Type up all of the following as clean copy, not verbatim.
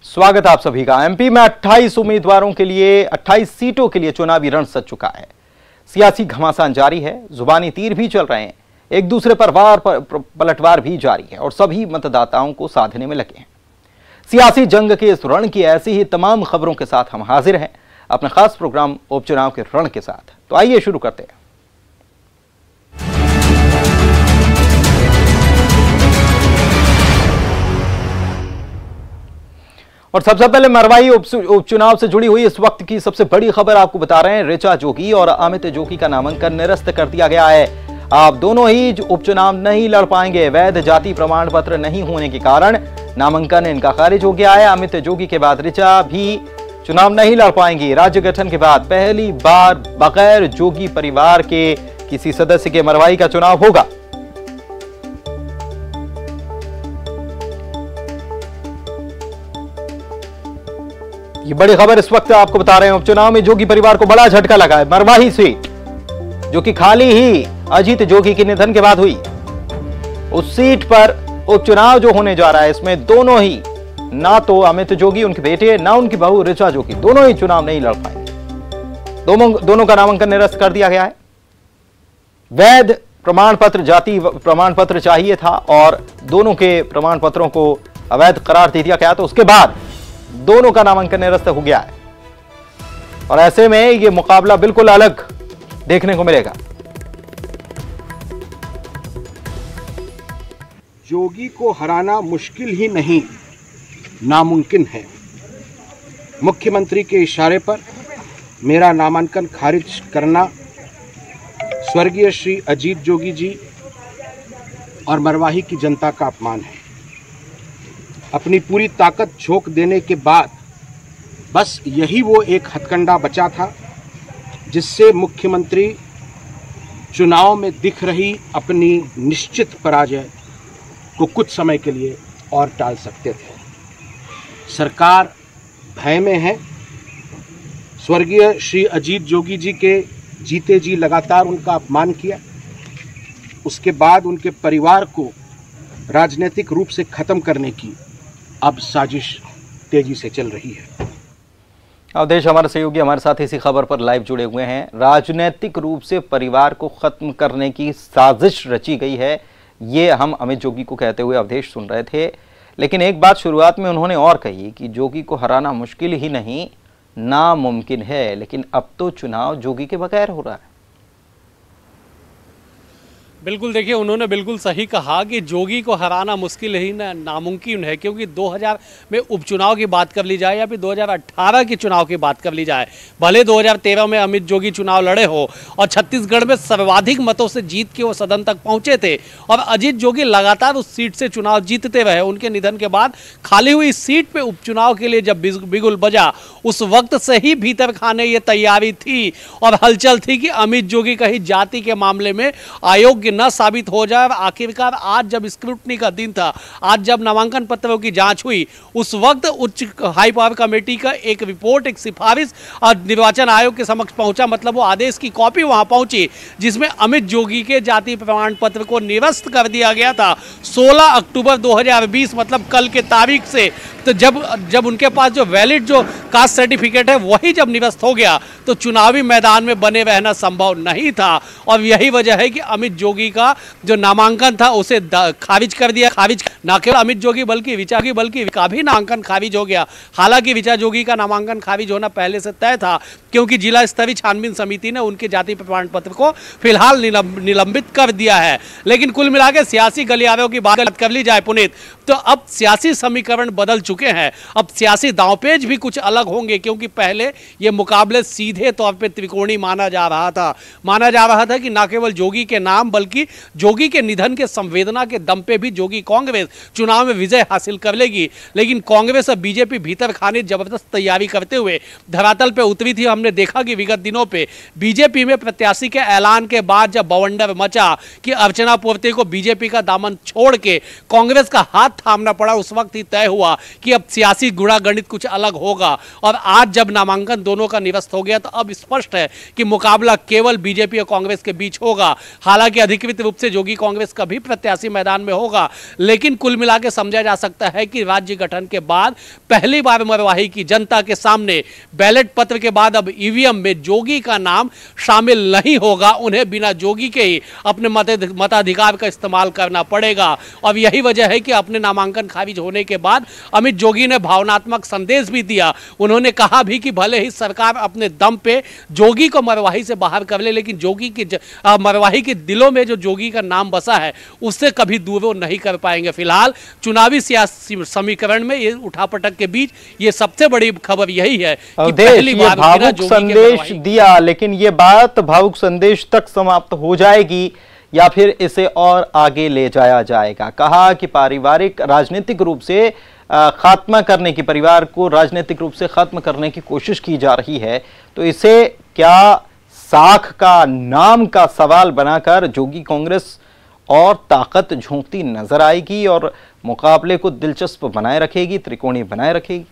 स्वागत आप सभी का। एमपी में 28 उम्मीदवारों के लिए 28 सीटों के लिए चुनावी रण सज चुका है। सियासी घमासान जारी है, जुबानी तीर भी चल रहे हैं, एक दूसरे पर वार पलटवार भी जारी है और सभी मतदाताओं को साधने में लगे हैं। सियासी जंग के इस रण की ऐसी ही तमाम खबरों के साथ हम हाजिर हैं अपने खास प्रोग्राम उपचुनाव के रण के साथ। तो आइए शुरू करते हैं। और सबसे पहले मरवाही उपचुनाव से जुड़ी हुई इस वक्त की सबसे बड़ी खबर आपको बता रहे हैं। ऋचा जोगी और अमित जोगी का नामांकन निरस्त कर दिया गया है। आप दोनों ही उपचुनाव नहीं लड़ पाएंगे। वैध जाति प्रमाण पत्र नहीं होने के कारण नामांकन इनका खारिज हो गया है। अमित जोगी के बाद ऋचा भी चुनाव नहीं लड़ पाएंगी। राज्य गठन के बाद पहली बार बगैर जोगी परिवार के किसी सदस्य के मरवाही का चुनाव होगा। ये बड़ी खबर इस वक्त आपको बता रहे हैं। उपचुनाव में जोगी परिवार को बड़ा झटका लगा है। मरवाही सीट जो कि खाली ही अजीत जोगी के निधन के बाद हुई, उस सीट पर उपचुनाव जो होने जा रहा है, इसमें दोनों ही, ना तो अमित जोगी उनके बेटे, ना उनकी बहू ऋचा जोगी, दोनों ही चुनाव नहीं लड़ पाएंगे। दोनों का नामांकन निरस्त कर दिया गया है। वैध प्रमाण पत्र, जाति प्रमाण पत्र चाहिए था और दोनों के प्रमाण पत्रों को अवैध करार दे दिया गया, तो उसके बाद दोनों का नामांकन निरस्त हो गया है और ऐसे में यह मुकाबला बिल्कुल अलग देखने को मिलेगा। जोगी को हराना मुश्किल ही नहीं, नामुमकिन है। मुख्यमंत्री के इशारे पर मेरा नामांकन खारिज करना स्वर्गीय श्री अजीत जोगी जी और मरवाही की जनता का अपमान है। अपनी पूरी ताकत झोंक देने के बाद बस यही वो एक हथकंडा बचा था जिससे मुख्यमंत्री चुनाव में दिख रही अपनी निश्चित पराजय को कुछ समय के लिए और टाल सकते थे। सरकार भय में है। स्वर्गीय श्री अजीत जोगी जी के जीते जी लगातार उनका अपमान किया, उसके बाद उनके परिवार को राजनीतिक रूप से खत्म करने की अब साजिश तेजी से चल रही है। अवधेश हमारे सहयोगी हमारे साथ इसी खबर पर लाइव जुड़े हुए हैं। राजनीतिक रूप से परिवार को खत्म करने की साजिश रची गई है, ये हम अमित जोगी को कहते हुए अवधेश सुन रहे थे। लेकिन एक बात शुरुआत में उन्होंने और कही कि जोगी को हराना मुश्किल ही नहीं, नामुमकिन है। लेकिन अब तो चुनाव जोगी के बगैर हो रहा है। बिल्कुल, देखिए उन्होंने बिल्कुल सही कहा कि जोगी को हराना मुश्किल ही नामुमकिन है, क्योंकि 2000 में उपचुनाव की बात कर ली जाए या फिर 2018 के चुनाव की बात कर ली जाए, भले 2013 में अमित जोगी चुनाव लड़े हो और छत्तीसगढ़ में सर्वाधिक मतों से जीत के वो सदन तक पहुंचे थे और अजीत जोगी लगातार उस सीट से चुनाव जीतते रहे। उनके निधन के बाद खाली हुई सीट पर उपचुनाव के लिए जब बिगुल बजा, उस वक्त से ही भीतर खाने ये तैयारी थी और हलचल थी कि अमित जोगी कहीं जाति के मामले में अयोग्य न साबित हो जाए। आखिरकार आज जब स्क्रूटनी का दिन था, आज जब नामांकन पत्रों की जांच हुई, उस वक्त उच्च हाई पावर कमेटी का एक रिपोर्ट, एक सिफारिश निर्वाचन आयोग के समक्ष पहुंचा, मतलब वो आदेश की कॉपी वहां पहुंची जिसमें अमित जोगी के जाति प्रमाण पत्र को निरस्त कर दिया गया था 16 अक्टूबर 2020, मतलब कल के तारीख से। तो जब उनके पास जो वैलिड जो कास्ट सर्टिफिकेट है वही जब निरस्त हो गया तो चुनावी मैदान में बने रहना संभव नहीं था और यही वजह है कि अमित जोगी का जो नामांकन था उसे खारिज कर दिया। खारिज ना केवल अमित जोगी बल्कि का भी नामांकन खारिज हो गया। हालांकि ऋचा जोगी का नामांकन खारिज होना पहले से तय था, क्योंकि जिला स्तरीय छानबीन समिति ने उनके जाति प्रमाण पत्र को फिलहाल निलंबित कर दिया है। लेकिन कुल मिलाकर सियासी गलियारों की बात कर ली जाए पुनीत, तो अब सियासी समीकरण बदल चुके हैं। अब सियासी दांवपेच भी कुछ अलग होंगे, क्योंकि पहले ये मुकाबले सीधे तौर पे त्रिकोणीय माना जा रहा था कि न केवल जोगी के नाम बल्कि जोगी के निधन के संवेदना के दम पे भी जोगी कांग्रेस चुनाव में विजय हासिल कर लेगी। लेकिन कांग्रेस और बीजेपी भीतर खाने जबरदस्त तैयारी करते हुए धरातल पे उतरी थी। हमने देखा कि विगत दिनों पे बीजेपी में प्रत्याशी के ऐलान के बाद जब बवंडर मचा कि अर्चना पोर्ते को बीजेपी का दामन छोड़ के कांग्रेस का हाथ थामना पड़ा उस वक्त ही तय हुआ कि अब सियासी गुणागणित कुछ अलग होगा। और आज जब नामांकन दोनों का निरस्त हो गया तो अब स्पष्ट है कि मुकाबला केवल बीजेपी और कांग्रेस के बीच होगा। हालांकि अधिकृत रूप से जोगी कांग्रेस का भी प्रत्याशी मैदान में होगा, लेकिन कुल मिला के समझा जा सकता है कि राज्य गठन के बाद पहली बार मरवाही की जनता के सामने बैलेट पत्र के बाद अब ईवीएम में जोगी का नाम शामिल नहीं होगा। उन्हें बिना जोगी के ही अपने मताधिकार का इस्तेमाल करना पड़ेगा। और यही वजह है कि अपने नामांकन खारिज होने के बाद अमित जोगी ने भावनात्मक संदेश भी दिया। उन्होंने कहा भी कि भले ही सरकार अपने दम पे जोगी को मरवाही से बाहर कर ले, लेकिन जोगी की मरवाही के दिलों में जो जोगी का नाम बसा है उससे कभी दूर नहीं कर पाएंगे। फिलहाल चुनावी सियासी समीकरण में ये उठापटक के बीच ये सबसे बड़ी खबर यही है कि पहली बार भावुक संदेश दिया, लेकिन ये बात भावुक संदेश तक समाप्त हो जाएगी या फिर इसे और आगे ले जाया जाएगा। कहा कि पारिवारिक राजनीतिक रूप से खात्मा करने की, परिवार को राजनीतिक रूप से खत्म करने की कोशिश की जा रही है, तो इसे क्या साख का, नाम का सवाल बनाकर जोगी कांग्रेस और ताकत झोंकती नजर आएगी और मुकाबले को दिलचस्प बनाए रखेगी, त्रिकोणीय बनाए रखेगी।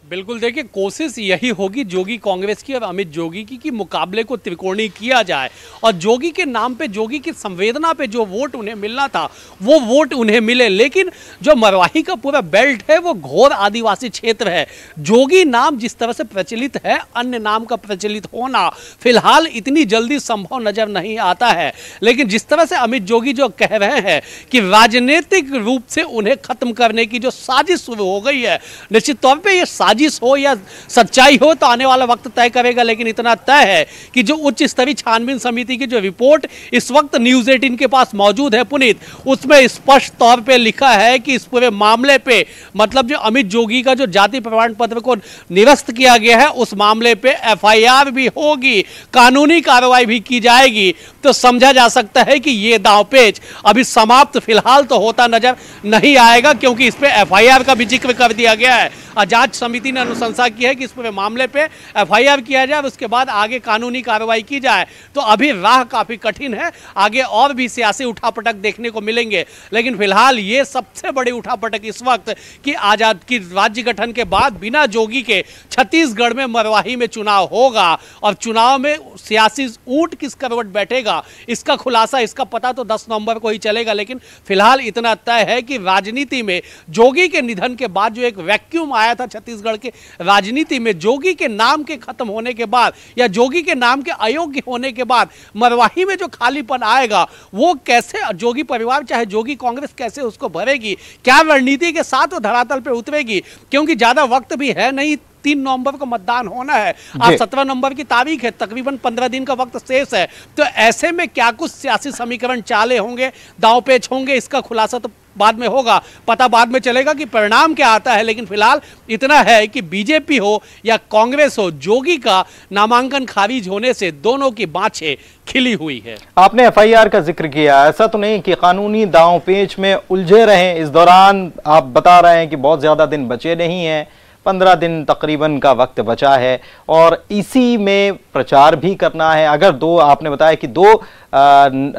बिल्कुल, देखिए कोशिश यही होगी जोगी कांग्रेस की और अमित जोगी की कि मुकाबले को त्रिकोणीय किया जाए और जोगी के नाम पे, जोगी की संवेदना पे जो वोट उन्हें मिलना था वो वोट उन्हें मिले। लेकिन जो मरवाही का पूरा बेल्ट है वो घोर आदिवासी क्षेत्र है। जोगी नाम जिस तरह से प्रचलित है, अन्य नाम का प्रचलित होना फिलहाल इतनी जल्दी संभव नजर नहीं आता है। लेकिन जिस तरह से अमित जोगी जो कह रहे हैं कि राजनीतिक रूप से उन्हें खत्म करने की जो साजिश शुरू हो गई है, निश्चित तौर पर यह हो या सच्चाई हो तो आने वाला वक्त तय करेगा। लेकिन इतना तय है कि जो उच्च स्तरीय छानबीन समिति की जो रिपोर्ट इस वक्त न्यूज़ 18 के पास मौजूद है पुनीत, उसमें स्पष्ट तौर पे लिखा है कि इस पूरे मामले पे, मतलब जो अमित जोगी का जो जाति प्रमाण पत्र को निरस्त किया गया है उस मामले पे एफआईआर भी होगी, कानूनी कार्रवाई भी की जाएगी। तो समझा जा सकता है कि ये दांवपेच अभी समाप्त फिलहाल तो होता नजर नहीं आएगा, क्योंकि इस पे एफआईआर का भी जिक्र कर दिया गया है। जांच समिति ने अनुशंसा की है कि इस पूरे मामले पे एफआईआर किया जाए, उसके बाद आगे कानूनी कार्रवाई की जाए। तो अभी राह काफी कठिन है, आगे और भी सियासी उठापटक देखने को मिलेंगे। लेकिन फिलहाल ये सबसे बड़ी उठापटक इस वक्त कि आजाद की राज्य गठन के बाद बिना जोगी के छत्तीसगढ़ में मरवाही में चुनाव होगा और चुनाव में सियासी ऊंट किस करवट बैठेगा इसका खुलासा, इसका पता तो 10 नवंबर को ही चलेगा। लेकिन फिलहाल इतना तय है कि राजनीति में जोगी के निधन के बाद जो एक वैक्यूम आया था छत्तीसगढ़ के राजनीति में, जोगी के नाम के खत्म होने के बाद या जोगी के नाम के अयोग्य होने के बाद मरवाही में जो खालीपन आएगा वो कैसे जोगी परिवार, चाहे जोगी कांग्रेस कैसे उसको भरेगी, क्या रणनीति के साथ वो धरातल पे उतरेगी, क्योंकि ज्यादा वक्त भी है नहीं। 3 नवंबर को मतदान होना है, आज 17 नवंबर की तारीख है, तकरीबन 15 दिन का वक्त शेष है। तो ऐसे में क्या कुछ सियासी समीकरण चाले होंगे, दांवपेच होंगे, इसका खुलासा तो बाद में होगा, पता बाद में चलेगा कि परिणाम क्या आता है। लेकिन फिलहाल इतना है कि बीजेपी हो या कांग्रेस हो, जोगी का नामांकन खारिज होने से दोनों की बाँछें खिली हुई है। आपने एफआईआर का जिक्र किया, ऐसा तो नहीं कि कानूनी दांवपेच में उलझे रहे। इस दौरान आप बता रहे हैं कि बहुत ज्यादा दिन बचे नहीं हैं, 15 दिन तकरीबन का वक्त बचा है और इसी में प्रचार भी करना है। अगर आपने बताया कि 2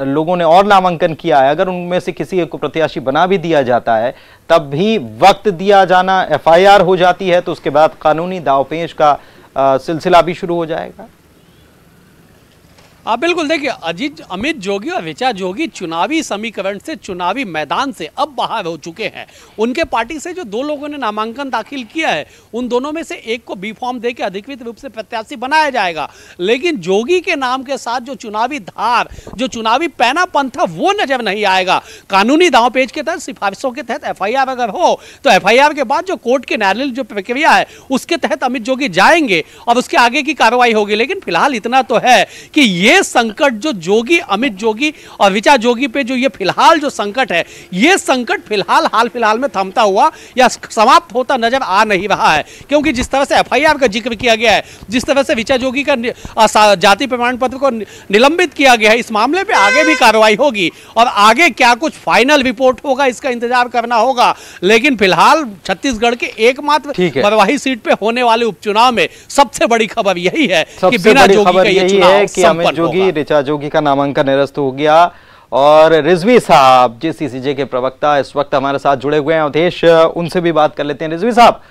लोगों ने और नामांकन किया है, अगर उनमें से किसी को प्रत्याशी बना भी दिया जाता है तब भी वक्त दिया जाना, एफआईआर हो जाती है तो उसके बाद कानूनी दांवपेच का सिलसिला भी शुरू हो जाएगा। बिल्कुल, देखिए अमित जोगी और ऋचा जोगी चुनावी समीकरण से, चुनावी मैदान से अब बाहर हो चुके हैं। उनके पार्टी से जो 2 लोगों ने नामांकन दाखिल किया है उन दोनों में से एक को बी फॉर्म देकर अधिकृत रूप से प्रत्याशी बनाया जाएगा। लेकिन जोगी के नाम के साथ जो चुनावी धार, जो चुनावी पैना पंथा वो नजर नहीं आएगा। कानूनी दांवपेच के तहत, सिफारिशों के तहत एफआईआर अगर हो तो एफआईआर के बाद जो कोर्ट के न्यायालय जो प्रक्रिया है उसके तहत अमित जोगी जाएंगे और उसके आगे की कार्रवाई होगी। लेकिन फिलहाल इतना तो है कि ये संकट जो जोगी, अमित जोगी और ऋचा जोगी पे जो ये फिलहाल जो संकट है, ये संकट फिलहाल हाल फिलहाल में थमता हुआ या समाप्त होता नजर आ नहीं रहा है। क्योंकि जिस तरह से एफआईआर का जिक्र किया गया है, जिस तरह से ऋचा जोगी का जाति प्रमाण पत्र को निलंबित किया गया है, इस मामले पे आगे भी कार्रवाई होगी और आगे क्या कुछ फाइनल रिपोर्ट होगा इसका इंतजार करना होगा। लेकिन फिलहाल छत्तीसगढ़ के एकमात्र मरवाही सीट पे होने वाले उपचुनाव में सबसे बड़ी खबर यही है कि बिना जोगी का ये चुनाव संपन्न होगा। ऋचा जोगी का नामांकन निरस्त हो गया और रिजवी साहब JCCJ के प्रवक्ता इस वक्त हमारे साथ जुड़े हुए हैं। अवधेश, उनसे भी बात कर लेते हैं। रिजवी साहब,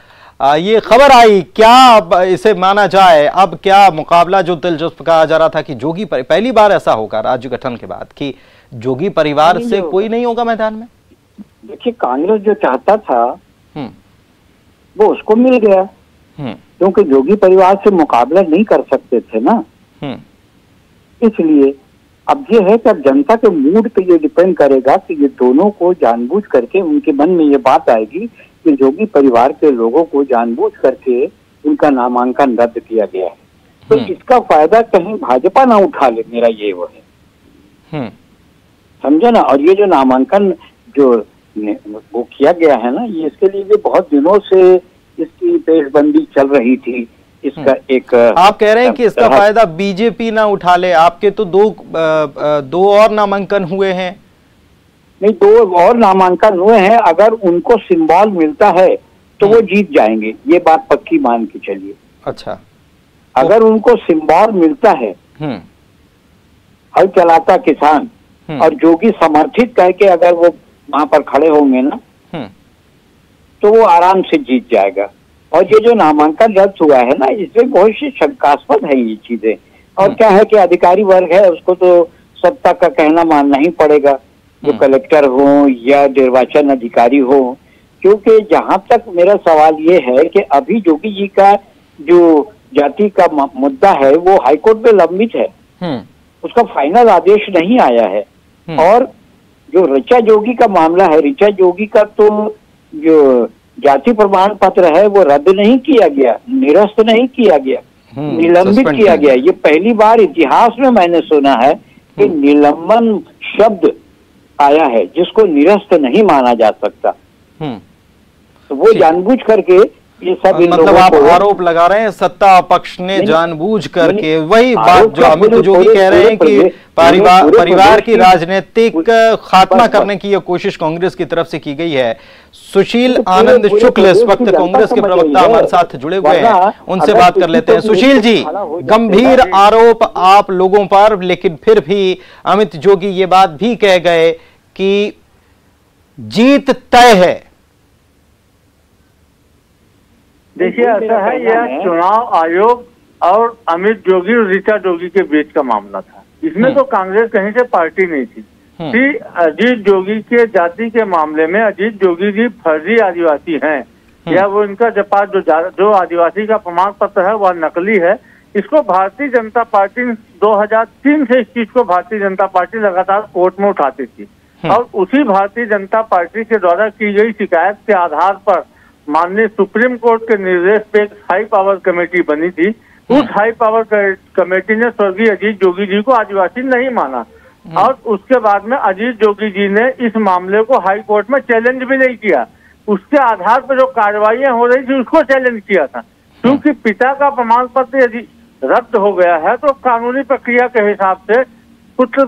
ये खबर आई, क्या अब इसे माना जाए? अब क्या मुकाबला जो दिलचस्प कहा जा रहा था कि जोगी पहली बार ऐसा होगा राज्य गठन के बाद कि जोगी परिवार से कोई नहीं होगा मैदान में? देखिए, कांग्रेस जो चाहता था वो उसको मिल गया, क्योंकि जोगी परिवार से मुकाबला नहीं कर सकते थे ना। इसलिए अब ये है कि अब जनता के मूड पे ये डिपेंड करेगा कि ये दोनों को जानबूझ करके उनके मन में ये बात आएगी कि जोगी परिवार के लोगों को जानबूझ करके उनका नामांकन रद्द किया गया है, तो इसका फायदा कहीं भाजपा ना उठा ले, मेरा ये वो है, समझे ना। और ये जो नामांकन जो वो किया गया है ना, ये इसके लिए बहुत दिनों से इसकी पेशबंदी चल रही थी। इसका एक आप कह रहे हैं कि इसका फायदा बीजेपी ना उठा ले? आपके तो दो और नामांकन हुए हैं। नहीं, 2 और नामांकन हुए हैं। अगर उनको सिंबल मिलता है तो वो जीत जाएंगे, ये बात पक्की मान के चलिए। अच्छा, अगर उनको सिंबल मिलता है, हल चलाता किसान और जोगी समर्थित करके अगर वो वहां पर खड़े होंगे ना, तो वो आराम से जीत जाएगा। और ये जो नामांकन रद्द हुआ है ना, इसमें बहुत सी शंकास्पद है ये चीजें। और क्या है कि अधिकारी वर्ग है, उसको तो सत्ता का कहना मानना ही पड़ेगा, जो कलेक्टर हो या निर्वाचन अधिकारी हो। क्योंकि जहां तक मेरा सवाल ये है कि अभी जोगी जी का जो जाति का मुद्दा है वो हाईकोर्ट में लंबित है, उसका फाइनल आदेश नहीं आया है। और जो ऋचा जोगी का मामला है, ऋचा जोगी का तो जो जाति प्रमाण पत्र है वो रद्द नहीं किया गया, निरस्त नहीं किया गया, निलंबित किया गया। ये पहली बार इतिहास में मैंने सुना है कि निलंबन शब्द आया है जिसको निरस्त नहीं माना जा सकता। तो वो जानबूझ करके ये सब मतलब आप आरोप लगा रहे हैं सत्ता पक्ष ने जानबूझ करके, वही बात जो अमित जोगी कह रहे हैं कि परिवार की राजनीतिक खात्मा करने की ये कोशिश कांग्रेस की तरफ से की गई है। सुशील आनंद शुक्ल इस वक्त कांग्रेस के प्रवक्ता हमारे साथ जुड़े हुए हैं, उनसे बात कर लेते हैं। सुशील जी, गंभीर आरोप आप लोगों पर, लेकिन फिर भी अमित जोगी ये बात भी कह गए कि जीत तय है। देखिए, ऐसा है, यह चुनाव आयोग और अमित जोगी और ऋचा जोगी के बीच का मामला था। इसमें तो कांग्रेस कहीं से पार्टी नहीं थी। अजीत जोगी के जाति के मामले में अजीत जोगी जी फर्जी आदिवासी हैं, या वो इनका जो आदिवासी का प्रमाण पत्र है वह नकली है। इसको भारतीय जनता पार्टी 2003 से इस चीज को भारतीय जनता पार्टी लगातार कोर्ट में उठाती थी, और उसी भारतीय जनता पार्टी के द्वारा की गई शिकायत के आधार पर माननीय सुप्रीम कोर्ट के निर्देश पे एक हाई पावर कमेटी बनी थी। उस हाई पावर कमेटी ने स्वर्गीय अजीत जोगी जी को आदिवासी नहीं माना, और उसके बाद में अजीत जोगी जी ने इस मामले को हाई कोर्ट में चैलेंज भी नहीं किया। उसके आधार पर जो कार्रवाइयां हो रही थी उसको चैलेंज किया था। क्योंकि पिता का प्रमाण पत्र यदि रद्द हो गया है तो कानूनी प्रक्रिया के हिसाब से पुत्र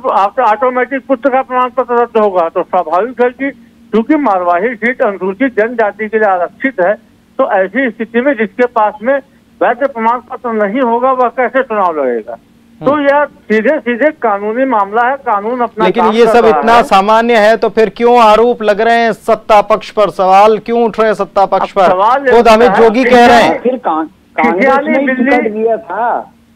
ऑटोमेटिक पुत्र का प्रमाण पत्र रद्द होगा। तो स्वाभाविक है कि क्योंकि मारवाही सीट अनुसूचित जनजाति के लिए आरक्षित है, तो ऐसी स्थिति में जिसके पास में वैध प्रमाण पत्र नहीं होगा वह कैसे चुनाव लड़ेगा। तो यह सीधे सीधे कानूनी मामला है, कानून अपना। लेकिन ये सब इतना सामान्य है तो फिर क्यों आरोप लग रहे हैं सत्ता पक्ष पर? सवाल क्यों उठ रहे हैं सत्ता पक्ष पर? खुद अमित जोगी कह रहे हैं फिर कांग्रेस ने टिकट दिया था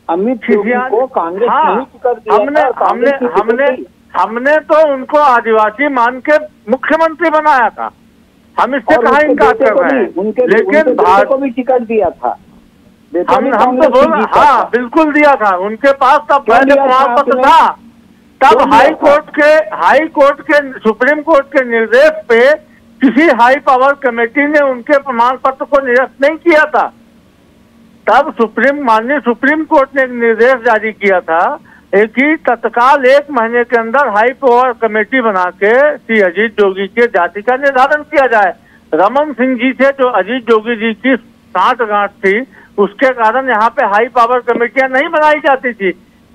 अमित जोगी को, कांग्रेस ने टिकट दिया था। हमने तो उनको आदिवासी मान के मुख्यमंत्री बनाया था, हम इससे कहाँ इनकार कर रहे हैं। लेकिन भारत को भी टिकट दिया था, हम तो बोल, हाँ बिल्कुल दिया था। उनके पास तब वैध प्रमाण पत्र था, तब हाई कोर्ट के सुप्रीम कोर्ट के निर्देश पे किसी हाई पावर कमेटी ने उनके प्रमाण पत्र को निरस्त नहीं किया था। तब माननीय सुप्रीम कोर्ट ने निर्देश जारी किया था कि तत्काल 1 महीने के अंदर हाई पावर कमेटी बना के श्री अजीत जोगी के जाति का निर्धारण किया जाए। रमन सिंह जी से जो अजीत जोगी जी की साठगांठ थी, उसके कारण यहाँ पे हाई पावर कमेटियां नहीं बनाई जाती थी।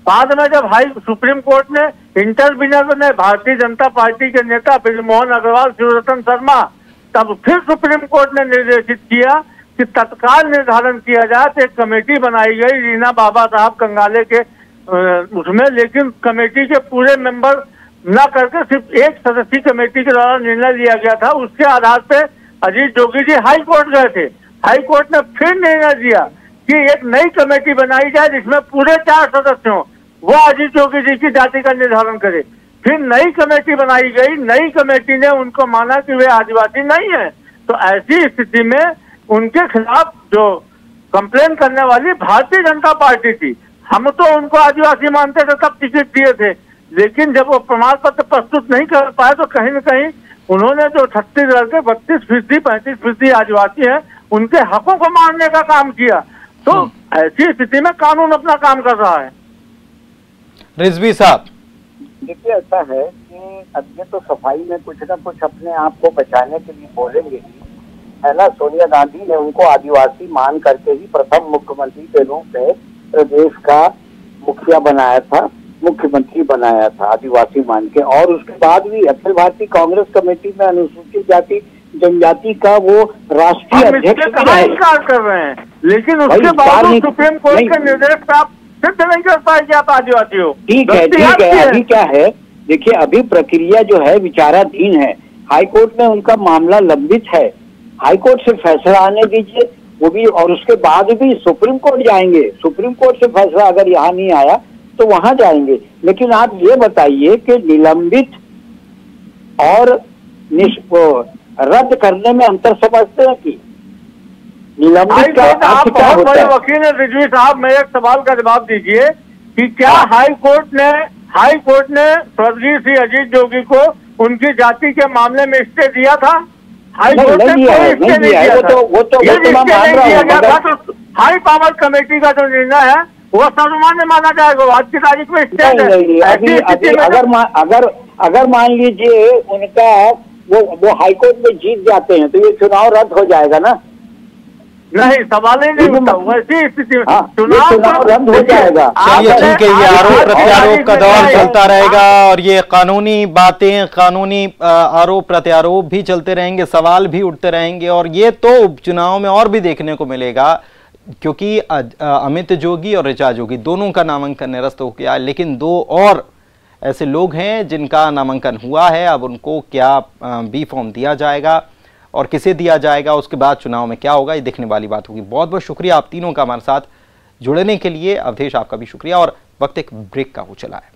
बाद में जब सुप्रीम कोर्ट ने इंटरवीनर ने भारतीय जनता पार्टी के नेता बृजमोहन अग्रवाल, शिवरतन शर्मा, तब फिर सुप्रीम कोर्ट ने निर्देशित किया कि तत्काल निर्धारण किया जाए। तो एक कमेटी बनाई गई रीना बाबा साहब कंगाले के उसमें, लेकिन कमेटी के पूरे मेंबर न करके सिर्फ एक सदस्यीय कमेटी के द्वारा निर्णय लिया गया था। उसके आधार पे अजीत जोगी जी हाई कोर्ट गए थे। हाई कोर्ट ने फिर निर्णय दिया कि एक नई कमेटी बनाई जाए जिसमें पूरे 4 सदस्य हों, वो अजीत जोगी जी की जाति का निर्धारण करे। फिर नई कमेटी बनाई गई। नई कमेटी ने उनको माना कि वे आदिवासी नहीं है। तो ऐसी स्थिति में उनके खिलाफ जो कंप्लेन करने वाली भारतीय जनता पार्टी थी, हम तो उनको आदिवासी मानते थे, तब टिकट दिए थे। लेकिन जब वो प्रमाण पत्र प्रस्तुत नहीं कर पाए तो कहीं न कहीं उन्होंने जो छत्तीसगढ़ के 32%, 35% आदिवासी हैं, उनके हकों को मारने का काम किया। तो ऐसी स्थिति में कानून अपना काम कर रहा है। रिजवी साहब, देखिए ऐसा है कि अब ये तो सफाई में कुछ ना कुछ अपने आप को बचाने के लिए बोलेंगे ही, है ना। सोनिया गांधी ने उनको आदिवासी मान करके ही प्रथम मुख्यमंत्री के रूप में प्रदेश का मुखिया बनाया था, मुख्यमंत्री बनाया था आदिवासी मान के। और उसके बाद भी अखिल भारतीय कांग्रेस कमेटी में अनुसूचित जाति जनजाति का वो राष्ट्रीय अध्यक्ष कर रहे हैं। लेकिन उसके बाद सुप्रीम कोर्ट के निर्देश प्राप्त सिद्ध नहीं कर पाए क्या आदिवासियों। ठीक है, ठीक है। अभी क्या है, देखिए अभी प्रक्रिया जो है विचाराधीन है। हाईकोर्ट में उनका मामला लंबित है। हाईकोर्ट से फैसला आने दीजिए, वो भी, और उसके बाद भी सुप्रीम कोर्ट जाएंगे। सुप्रीम कोर्ट से फैसला अगर यहाँ नहीं आया तो वहां जाएंगे। लेकिन आप ये बताइए कि निलंबित और रद्द करने में अंतर समझते हैं कि निलंबित का आप क्या बहुत होता बड़े है? वकील हैं रिजवी साहब, मैं एक सवाल का जवाब दीजिए कि क्या हाई कोर्ट ने स्वर्गीय श्री अजीत जोगी को उनकी जाति के मामले में स्टे दिया था? हाई कोर्ट ने कोई स्टे नहीं दिया था। वो तो मैं मान रहा हूँ। तो हाई पावर कमेटी का जो निर्णय है वो सर्वमान्य माना जाएगा। आज की तारीख में स्टे अगर मान लीजिए उनका वो हाईकोर्ट में जीत जाते हैं तो ये चुनाव रद्द हो जाएगा ना? नहीं, सवाल ही नहीं उठता। वैसी स्थिति में चुनाव रद्द हो जाएगा। चलिए ठीक है, ये आरोप प्रत्यारोप का दौर चलता रहेगा और ये कानूनी बातें, कानूनी आरोप प्रत्यारोप भी चलते रहेंगे, सवाल भी उठते रहेंगे। और ये तो उपचुनाव में और भी देखने को मिलेगा, क्योंकि अमित जोगी और ऋचा जोगी दोनों का नामांकन निरस्त हो गया, लेकिन 2 और ऐसे लोग हैं जिनका नामांकन हुआ है। अब उनको क्या बी फॉर्म दिया जाएगा और किसे दिया जाएगा, उसके बाद चुनाव में क्या होगा, ये देखने वाली बात होगी। बहुत बहुत शुक्रिया आप तीनों का हमारे साथ जुड़ने के लिए। अवधेश, आपका भी शुक्रिया। और वक्त एक ब्रेक का हो चला है।